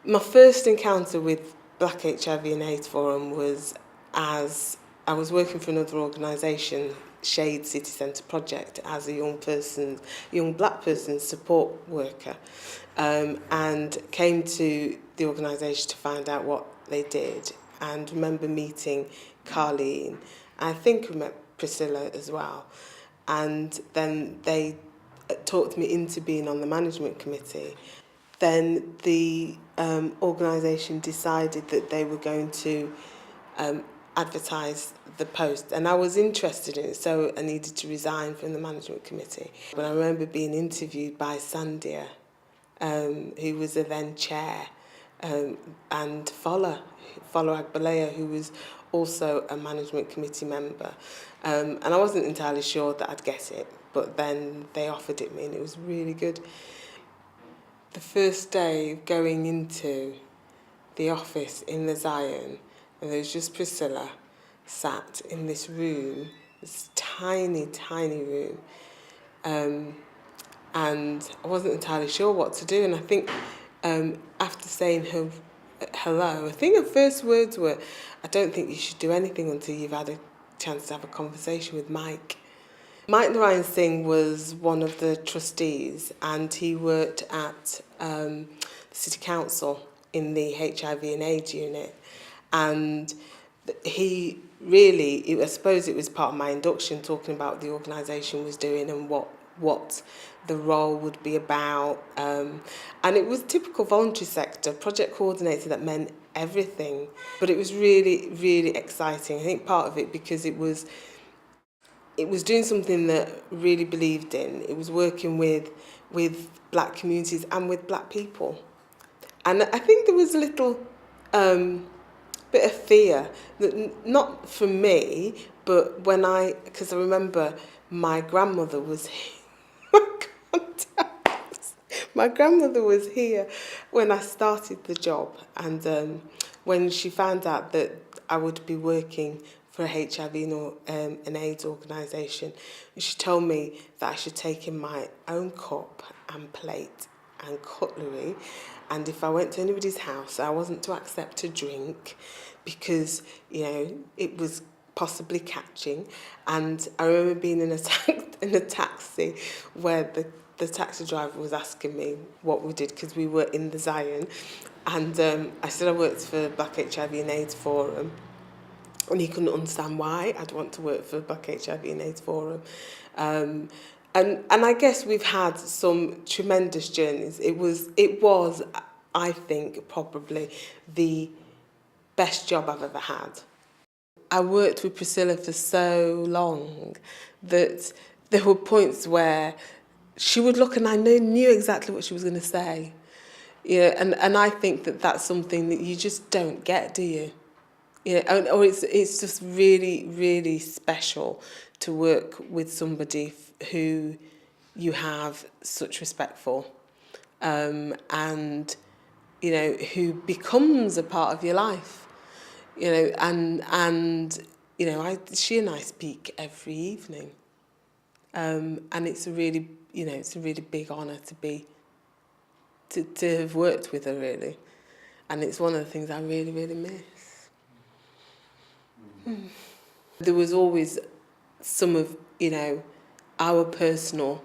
My first encounter with Black HIV and AIDS Forum was as I was working for another organisation, Shade City Centre Project, as a young black person support worker, and came to the organisation to find out what they did, and remember meeting Carleen. I think we met Priscilla as well, and then they talked me into being on the management committee. Then the organisation decided that they were going to advertise the post, and I was interested in it, so I needed to resign from the management committee. But I remember being interviewed by Sandia, who was the then chair, and Fola Agbalea, who was also a management committee member. And I wasn't entirely sure that I'd get it, but then they offered it me, and it was really good. The first day going into the office in the Zion, and there was just Priscilla sat in this room, this tiny, tiny room, and I wasn't entirely sure what to do. And I think after saying her hello, I think her first words were, "I don't think you should do anything until you've had a chance to have a conversation with Mike." Mike Narayan Singh was one of the trustees, and he worked at the City Council in the HIV and AIDS unit. And he really, I suppose it was part of my induction, talking about what the organisation was doing and what the role would be about. And it was typical voluntary sector, project coordinator, that meant everything. But it was really, really exciting. I think part of it because it was doing something that really believed in. It was working with black communities and with black people. And I think there was a little bit of fear, that not for me, but because I remember my grandmother was my grandmother was here when I started the job, and when she found out that I would be working for a HIV and AIDS organisation, she told me that I should take in my own cup and plate and cutlery, and if I went to anybody's house, I wasn't to accept a drink because, it was possibly catching. And I remember being in a taxi where the taxi driver was asking me what we did because we were in the Zion, and I said I worked for Black HIV and AIDS Forum, and he couldn't understand why I'd want to work for Black HIV and AIDS Forum. And I guess we've had some tremendous journeys. It was, I think, probably the best job I've ever had. I worked with Priscilla for so long that there were points where she would look and I knew exactly what she was going to say. And I think that that's something that you just don't get, do you? Or it's just really, really special to work with somebody who you have such respect for, and who becomes a part of your life. She and I speak every evening, and it's a really big honour to have worked with her, really, and it's one of the things I really, really miss. There was always some of, our personal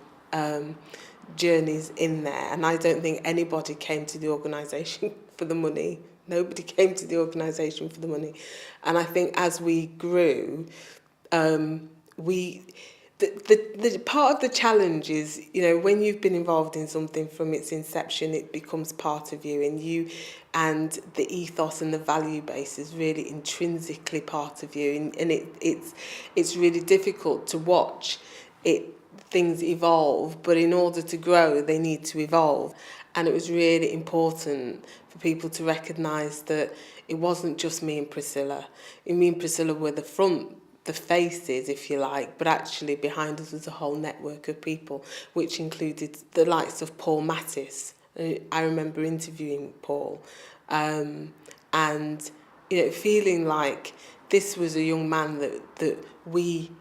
journeys in there, and I don't think anybody came to the organisation for the money. Nobody came to the organisation for the money. And I think as we grew, the part of the challenge is, when you've been involved in something from its inception, it becomes part of you, and the ethos and the value base is really intrinsically part of you, and it's really difficult to watch things evolve, but in order to grow, they need to evolve. And it was really important for people to recognise that it wasn't just me and Priscilla. Me and Priscilla were the faces, if you like, but actually behind us was a whole network of people, which included the likes of Paul Mattis. I remember interviewing Paul, and feeling like this was a young man that we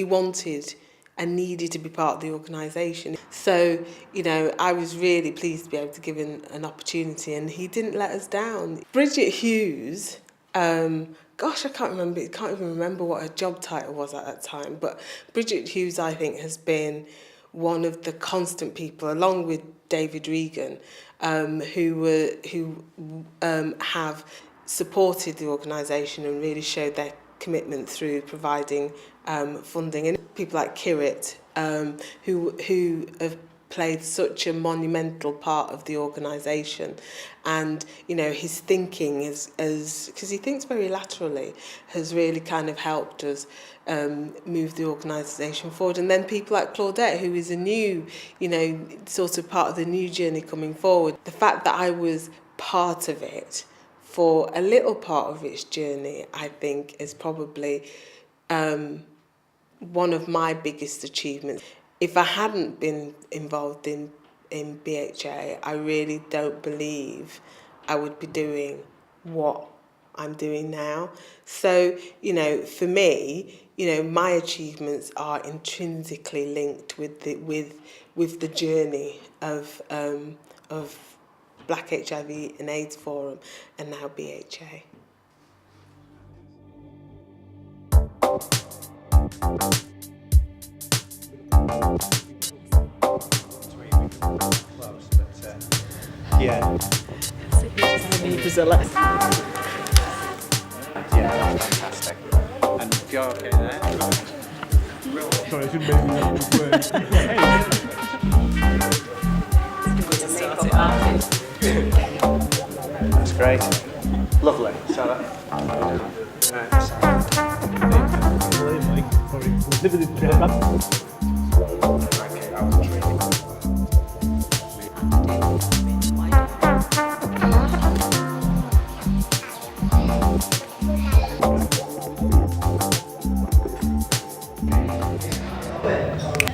wanted, and needed to be part of the organisation. So, you know, I was really pleased to be able to give him an opportunity, and he didn't let us down. Bridget Hughes, gosh, I can't even remember what her job title was at that time, but Bridget Hughes, I think, has been one of the constant people, along with David Regan, who have supported the organisation and really showed their commitment through providing funding. And people like Kirit, who have played such a monumental part of the organisation, and you know, his thinking is because he thinks very laterally, has really kind of helped us move the organisation forward. And then people like Claudette, who is a new, you know, sort of part of the new journey coming forward. The fact that I was part of it for a little part of its journey, I think, is probably one of my biggest achievements. If I hadn't been involved in BHA, I really don't believe I would be doing what I'm doing now. So, you know, for me, you know, my achievements are intrinsically linked with the journey of Black HIV and AIDS Forum and now BHA. Yeah. Yeah, that's fantastic. And if you're okay there. Sorry, I shouldn't make me That's great. Lovely. So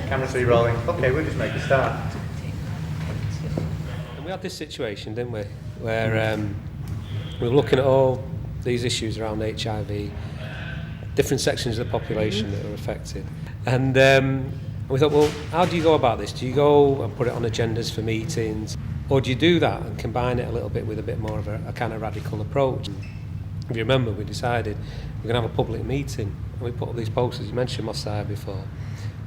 Camera 3 rolling. Okay, we'll just make a start. And we had this situation, didn't we, where we were looking at all these issues around HIV, different sections of the population that are affected. And we thought, well, how do you go about this? Do you go and put it on agendas for meetings? Or do you do that and combine it a little bit with a bit more of a kind of radical approach? If you remember, we decided we're going to have a public meeting. And we put up these posters. You mentioned Mosiah before.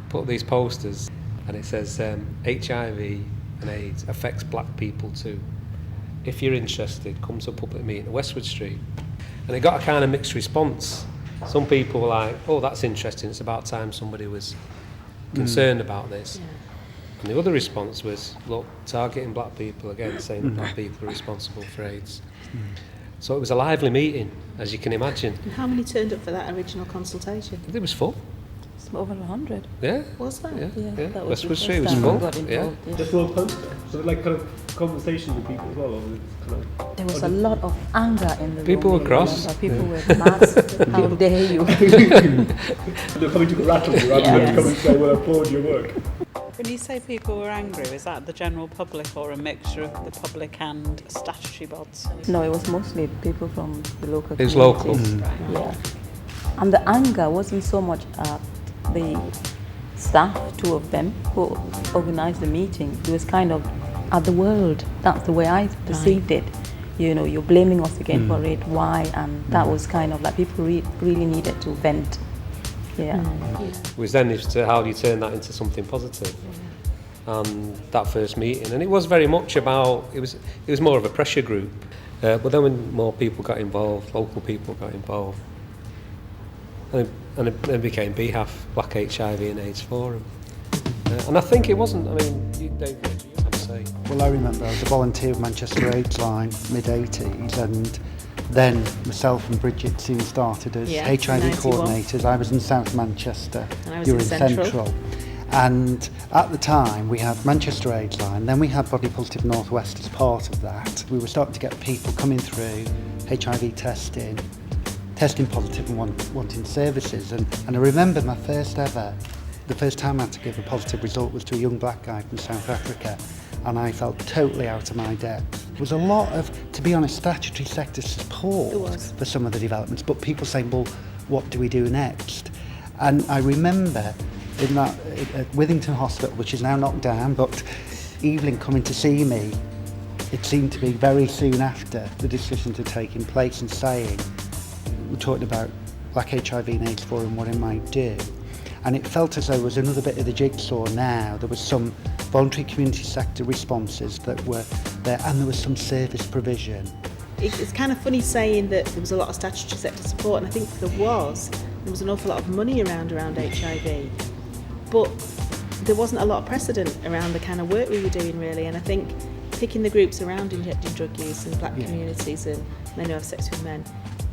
Put up these posters and it says HIV and AIDS affects black people too. If you're interested, come to a public meeting at Westwood Street. And it got a kind of mixed response. Some people were like, oh, that's interesting, it's about time somebody was concerned about this. Yeah. And the other response was, look, targeting black people again, saying that black people are responsible for AIDS. So it was a lively meeting, as you can imagine. And how many turned up for that original consultation? It was full. It's over 100. Yeah. Was that? Yeah. That was Westwood the Street was first full. time I got involved, yeah. Just one poster. So like kind of conversation with people as well. Or kind of, There was a lot of anger in the people room. Were cross. People were mad. How dare you? they're coming to rattle you rather than come and say, well, I applaud your work. When you say people were angry, was that the general public or a mixture of the public and statutory bods? No, it was mostly people from the local It was communities. local. Yeah. And the anger wasn't so much at the staff, two of them, who organised the meeting. It was kind of at the world. That's the way I perceived it. You know, you're blaming us again for it. Why? And that was kind of like people really needed to vent. Yeah. It was then as to how do you turn that into something positive. That first meeting, and it was very much about, it was more of a pressure group. But then when more people got involved, local people got involved, and it became BHAF, Black HIV and AIDS Forum. And I think it wasn't, I mean, Dave, what do you have to say? Well, I remember I was a volunteer with Manchester AIDS Line, mid-80s, and then myself and Bridget soon started as HIV 91. coordinators. I was in South Manchester, And I was you were in Central. And at the time we had Manchester AIDS Line, then we had Body Positive Northwest as part of that. We were starting to get people coming through, HIV testing positive and wanting services. And I remember the first time I had to give a positive result was to a young black guy from South Africa, and I felt totally out of my depth. There was a lot of, to be honest, statutory sector support for some of the developments, but people saying, well, what do we do next? And I remember in that at Withington Hospital, which is now knocked down, but Evelyn coming to see me, it seemed to be very soon after the decisions had taken place and saying, we talked about Black HIV and AIDS Forum, what it might do. And it felt as though there was another bit of the jigsaw now. There was some voluntary community sector responses that were there, and there was some service provision. It's kind of funny saying that there was a lot of statutory sector support, and I think there was an awful lot of money around HIV, but there wasn't a lot of precedent around the kind of work we were doing really. And I think picking the groups around injecting drug use and black communities and men who have sex with men,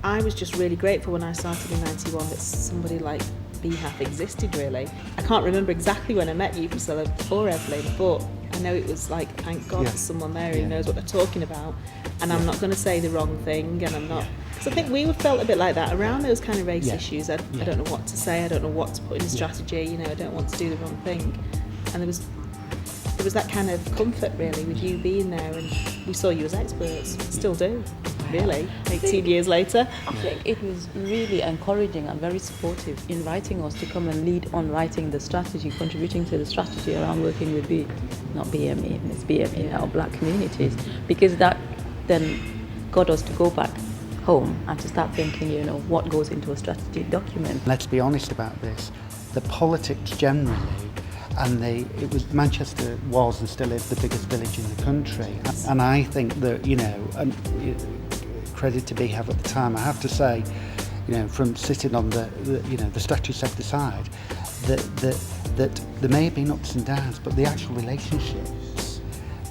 I was just really grateful when I started in 91 that somebody like BHAF existed really. I can't remember exactly when I met you, Priscilla, or Evelyn, but I know it was like, thank God there's someone there who knows what they're talking about, and I'm not going to say the wrong thing, and I'm not... Because I think we felt a bit like that around those kind of race issues. I don't know what to say, I don't know what to put in a strategy, you know, I don't want to do the wrong thing. And there was that kind of comfort really with you being there, and we saw you as experts, still do, really, 18 years later. I think it was really encouraging and very supportive, inviting us to come and lead on writing the strategy, contributing to the strategy around working with not BME, it's BME now, black communities, because that then got us to go back home and to start thinking, you know, what goes into a strategy document. Let's be honest about this. The politics generally, and Manchester was and still is the biggest village in the country. And I think that, you know, and credit to BHAF at the time, I have to say, you know, from sitting on the statutory sector side, that there may have been ups and downs, but the actual relationships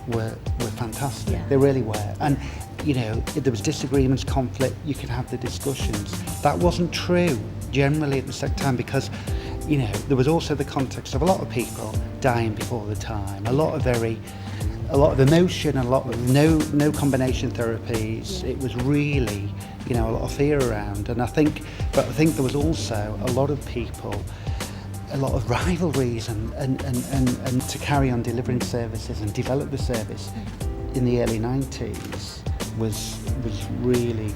were fantastic. Yeah. They really were. And you know, if there was disagreements, conflict, you could have the discussions. That wasn't true generally at the same time, because you know, there was also the context of a lot of people dying before the time, a lot of emotion, a lot of no combination therapies. It was really, you know, a lot of fear around. And I think there was also a lot of people, a lot of rivalries and to carry on delivering services and develop the service in the early 90s was really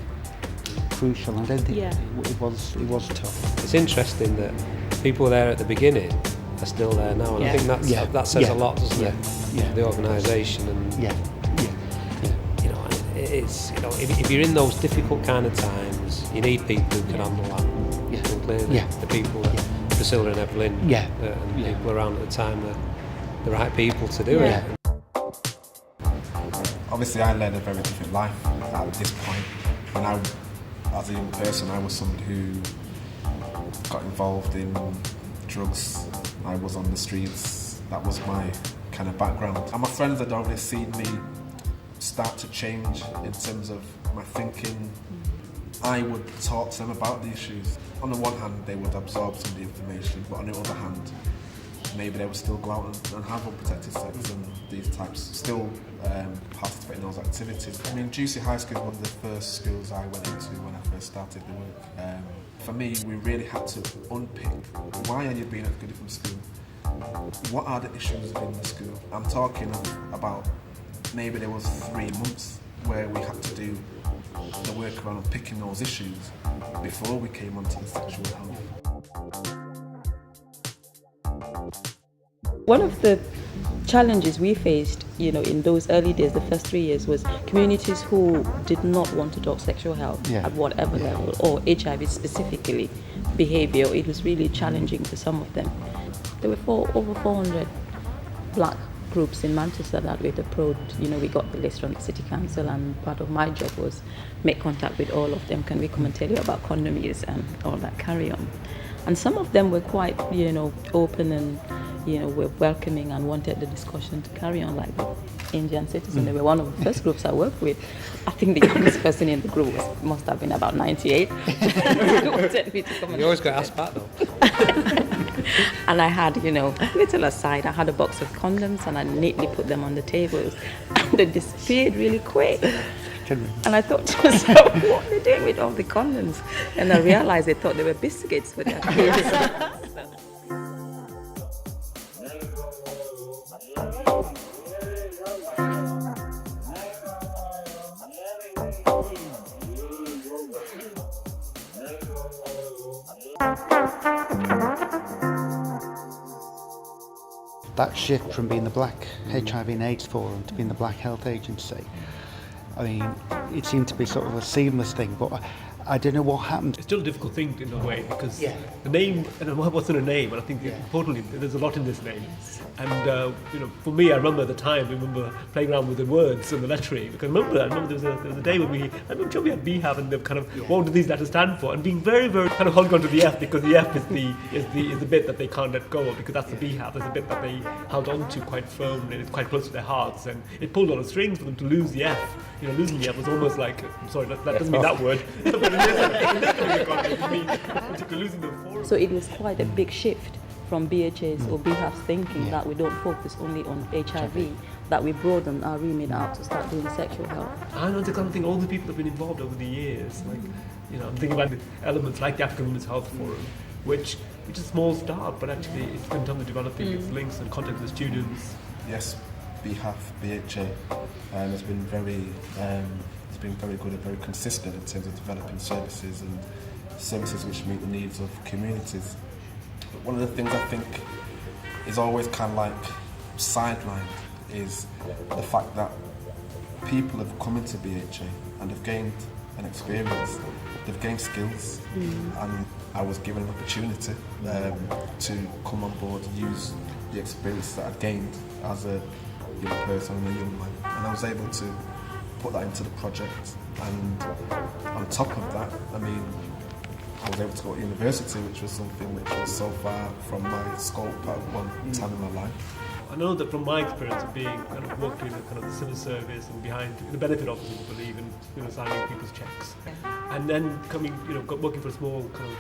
crucial. I don't think it was tough. It's interesting that people there at the beginning are still there now, and I think that says a lot, doesn't it? Yeah. The organisation and you know, it's, you know, if you're in those difficult kind of times, you need people who can handle that. And clearly, the people that Priscilla and Evelyn and people around at the time are the right people to do it. Obviously, I led a very different life at this point, and I, as a young person, I was somebody who got involved in drugs. I was on the streets. That was my kind of background. And my friends had already seen me start to change in terms of my thinking. I would talk to them about the issues. On the one hand, they would absorb some of the information, but on the other hand, maybe they would still go out and have unprotected sex and these types, still participate in those activities. I mean, Juicy High School is one of the first schools I went into when I first started the work. For me, we really had to unpick, why are you being excluded from school? What are the issues in the school? I'm talking about maybe there was 3 months where we had to do the work around picking those issues before we came onto the sexual health. One of the challenges we faced, you know, in those early days, the first 3 years, was communities who did not want to talk sexual health at whatever level, or HIV specifically, behaviour. It was really challenging for some of them. There were over 400 black groups in Manchester that we approached. You know, we got the list from the City Council, and part of my job was make contact with all of them. Can we come and tell you about condom use and all that carry on? And some of them were quite, you know, open and, you know, were welcoming and wanted the discussion to carry on, like the Indian citizen. They were one of the first groups I worked with. I think the youngest person in the group must have been about 98. Wanted me to come. You always got asked back though. And I had, you know, a little aside, I had a box of condoms and I neatly put them on the tables, and they disappeared really quick. And I thought to myself, what are they doing with all the condoms? And I realized they thought they were biscuits for their kids. that shift from being the Black HIV and AIDS Forum to being the Black Health Agency, I mean, it seemed to be sort of a seamless thing, but I don't know what happened. It's still a difficult thing in a way because the name, and what wasn't a name, and I think importantly there's a lot in this name. And for me, I remember at the time, I remember playing around with the words and the lettering. Because I remember there was a day when we had BHAV and the kind of what do these letters stand for, and being very, very kind of holding on to the F, because the F is the bit that they can't let go of, because that's the BHAV. There's a bit that they held on to quite firmly, and it's quite close to their hearts, and it pulled a lot of strings for them to lose the F. Losing the F was almost like, sorry, that doesn't mean that word. So it was quite a big shift from BHA's or BHAV's thinking that we don't focus only on HIV, that we broaden our remit out to start doing sexual health. I know the kind of thing all the people have been involved over the years. Like, I'm thinking about the elements like the African Women's Health Forum, which is a small start, but actually it's in terms of developing its links and contact with the students. Yes, BHAF, BHA has been very good and very consistent in terms of developing services and services which meet the needs of communities. But one of the things I think is always kind of like sidelined is the fact that people have come into BHA and have gained an experience, they've gained skills, and I was given an opportunity to come on board and use the experience that I'd gained as a young person and a young man, and I was able to put that into the project. And on top of that, I mean, I was able to go to university, which was something which was so far from my scope at one time in my life. I know that from my experience of being kind of worked in kind of the civil service and behind the benefit offices, I believe, in signing people's checks, and then coming, working for a small kind of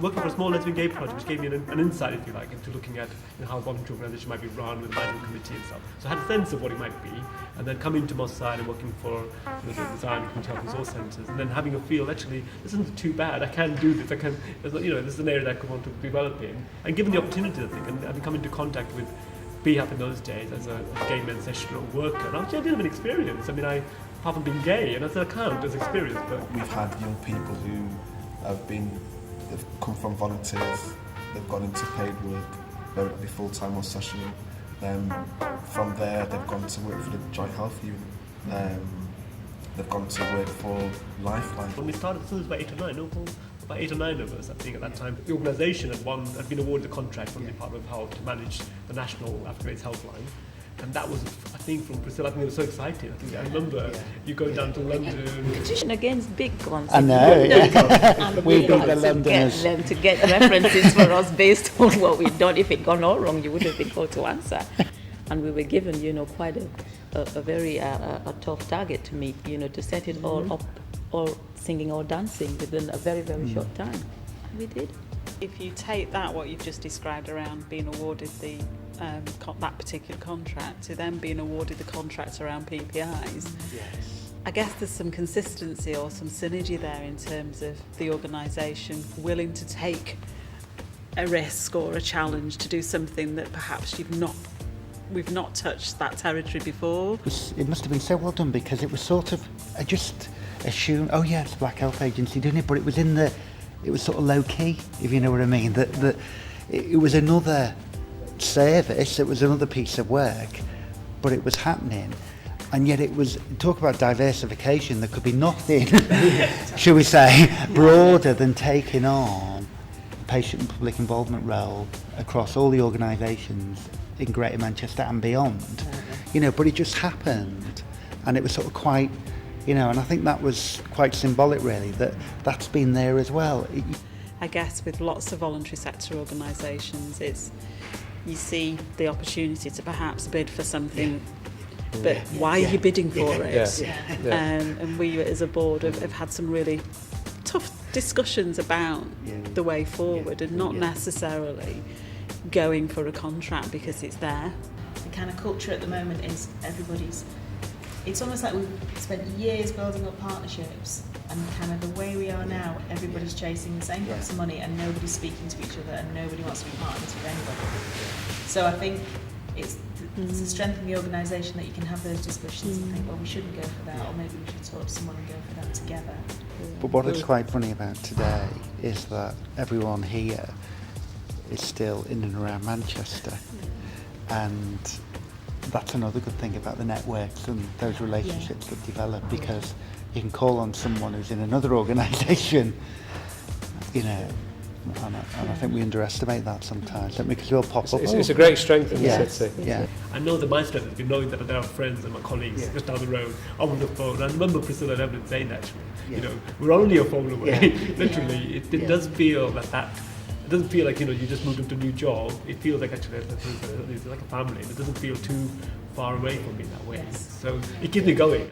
working for a small lesbian gay project, which gave me an insight, if you like, into looking at how a voluntary organisation might be run with a management committee and stuff. So I had a sense of what it might be, and then coming to Moss Side and working for the design community health resource centres, and then having a feel, actually, this isn't too bad. I can do this. I can, this is an area that I could want to develop in, and given the opportunity, I think, and having come into contact with BHAP in those days as a gay men's sessional worker, and actually I did have an experience. I mean, apart from being gay, and that's an account as experience. But we've had young people who they've come from volunteers, they've gone into paid work, whether it be full-time or sessional. From there, they've gone to work for the Joint Health Unit. They've gone to work for Lifeline. When we started, I think it was about 8 or 9 of us, I think, at that time. The organisation had been awarded a contract from the Department of Health to manage the National African AIDS Helpline. And that was, I think, from Priscilla, I think they were so excited. I remember you going down to London. Competition against big guns. I know, And we we beat had the to Londoners. get them to get references for us based on what we'd done. If it gone all wrong, you would have been called to answer. And we were given, quite a very tough target to meet, to set it all up, all singing or dancing within a very, very short time. And we did. If you take what you've just described around being awarded that particular contract to then being awarded the contract around PPIs, I guess there's some consistency or some synergy there in terms of the organisation willing to take a risk or a challenge to do something that perhaps we've not touched that territory before. It must have been so well done, because it was sort of, I just assumed, oh yeah, it's the Black Health Agency doing it, but it was sort of low key, if you know what I mean. That it was another service, it was another piece of work, but it was happening. And yet it was, talk about diversification, there could be nothing, shall we say, broader than taking on a patient and public involvement role across all the organisations in Greater Manchester and beyond. But it just happened, and it was sort of quite, and I think that was quite symbolic, really, that's been there as well. I guess with lots of voluntary sector organisations, you see the opportunity to perhaps bid for something, but why are you bidding for it? And we as a board have had some really tough discussions about the way forward, and not necessarily going for a contract because it's there. The kind of culture at the moment is it's almost like we've spent years building up partnerships, and kind of the way we are now, everybody's chasing the same pots of money, and nobody's speaking to each other, and nobody wants to be partners with anybody. So I think it's the strength of the organisation that you can have those discussions and think, well, we shouldn't go for that, or maybe we should talk to someone and go for that together. But what is quite funny about today is that everyone here is still in and around Manchester. And that's another good thing about the networks and those relationships that develop, because you can call on someone who's in another organisation, you know, and I think we underestimate that sometimes, don't we? Because we'll pop up. It's a great strength in Yeah. the city. Yeah. I know that my strength has been knowing that there are friends and my colleagues just down the road on the phone. I remember Priscilla and Evelyn saying that, you know, we're only a phone away. Literally, it does feel that it doesn't feel like, you know, you just moved into a new job. It feels like actually it's like a family, and it doesn't feel too far away from me that way. So it keeps me going.